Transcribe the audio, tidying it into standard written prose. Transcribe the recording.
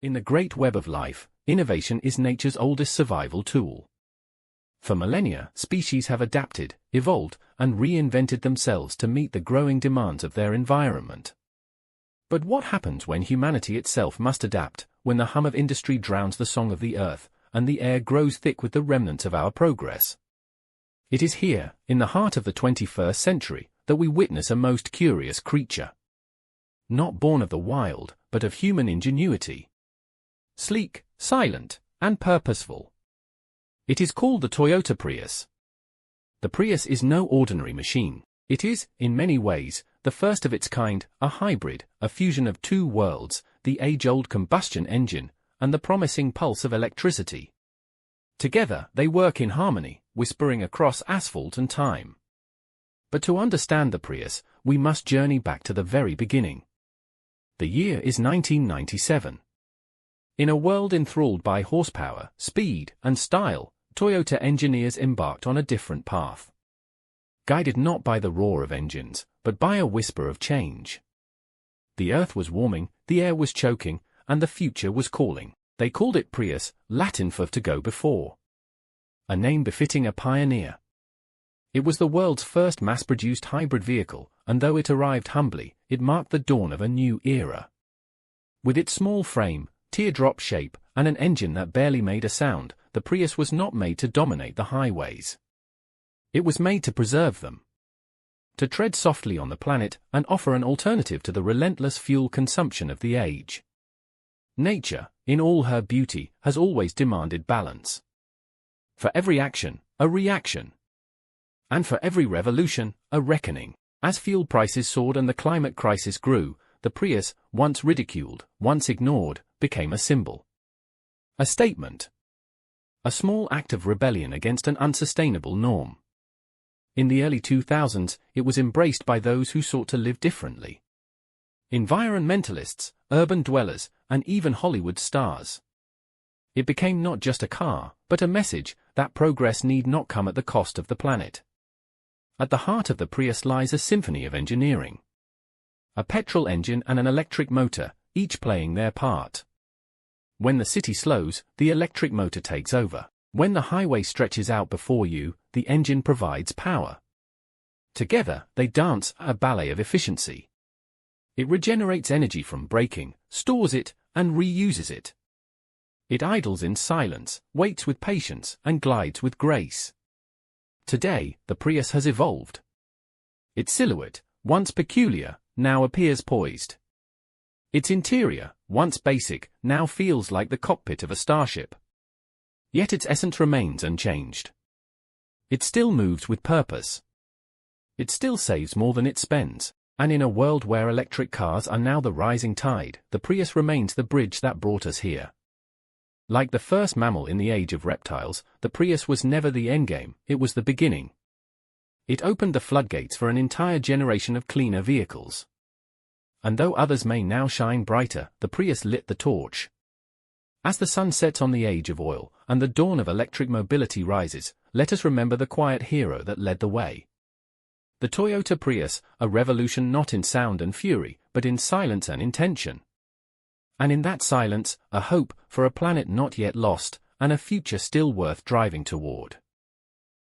In the great web of life, innovation is nature's oldest survival tool. For millennia, species have adapted, evolved, and reinvented themselves to meet the growing demands of their environment. But what happens when humanity itself must adapt, when the hum of industry drowns the song of the earth, and the air grows thick with the remnants of our progress? It is here, in the heart of the 21st century, that we witness a most curious creature. Not born of the wild, but of human ingenuity. Sleek, silent, and purposeful. It is called the Toyota Prius. The Prius is no ordinary machine. It is, in many ways, the first of its kind, a hybrid, a fusion of two worlds, the age-old combustion engine, and the promising pulse of electricity. Together, they work in harmony, whispering across asphalt and time. But to understand the Prius, we must journey back to the very beginning. The year is 1997. In a world enthralled by horsepower, speed, and style, Toyota engineers embarked on a different path. Guided not by the roar of engines, but by a whisper of change. The earth was warming, the air was choking, and the future was calling. They called it Prius, Latin for to go before. A name befitting a pioneer. It was the world's first mass-produced hybrid vehicle, and though it arrived humbly, it marked the dawn of a new era. With its small frame, teardrop shape, and an engine that barely made a sound, the Prius was not made to dominate the highways. It was made to preserve them. To tread softly on the planet and offer an alternative to the relentless fuel consumption of the age. Nature, in all her beauty, has always demanded balance. For every action, a reaction. And for every revolution, a reckoning. As fuel prices soared and the climate crisis grew, the Prius, once ridiculed, once ignored, became a symbol. A statement. A small act of rebellion against an unsustainable norm. In the early 2000s, it was embraced by those who sought to live differently. Environmentalists, urban dwellers, and even Hollywood stars. It became not just a car, but a message that progress need not come at the cost of the planet. At the heart of the Prius lies a symphony of engineering. A petrol engine and an electric motor, each playing their part. When the city slows, the electric motor takes over. When the highway stretches out before you, the engine provides power. Together, they dance a ballet of efficiency. It regenerates energy from braking, stores it, and reuses it. It idles in silence, waits with patience, and glides with grace. Today, the Prius has evolved. Its silhouette, once peculiar, now appears poised. Its interior, once basic, now feels like the cockpit of a starship. Yet its essence remains unchanged. It still moves with purpose. It still saves more than it spends, and in a world where electric cars are now the rising tide, the Prius remains the bridge that brought us here. Like the first mammal in the age of reptiles, the Prius was never the endgame, it was the beginning. It opened the floodgates for an entire generation of cleaner vehicles. And though others may now shine brighter, the Prius lit the torch. As the sun sets on the age of oil, and the dawn of electric mobility rises, let us remember the quiet hero that led the way. The Toyota Prius, a revolution not in sound and fury, but in silence and intention. And in that silence, a hope for a planet not yet lost, and a future still worth driving toward.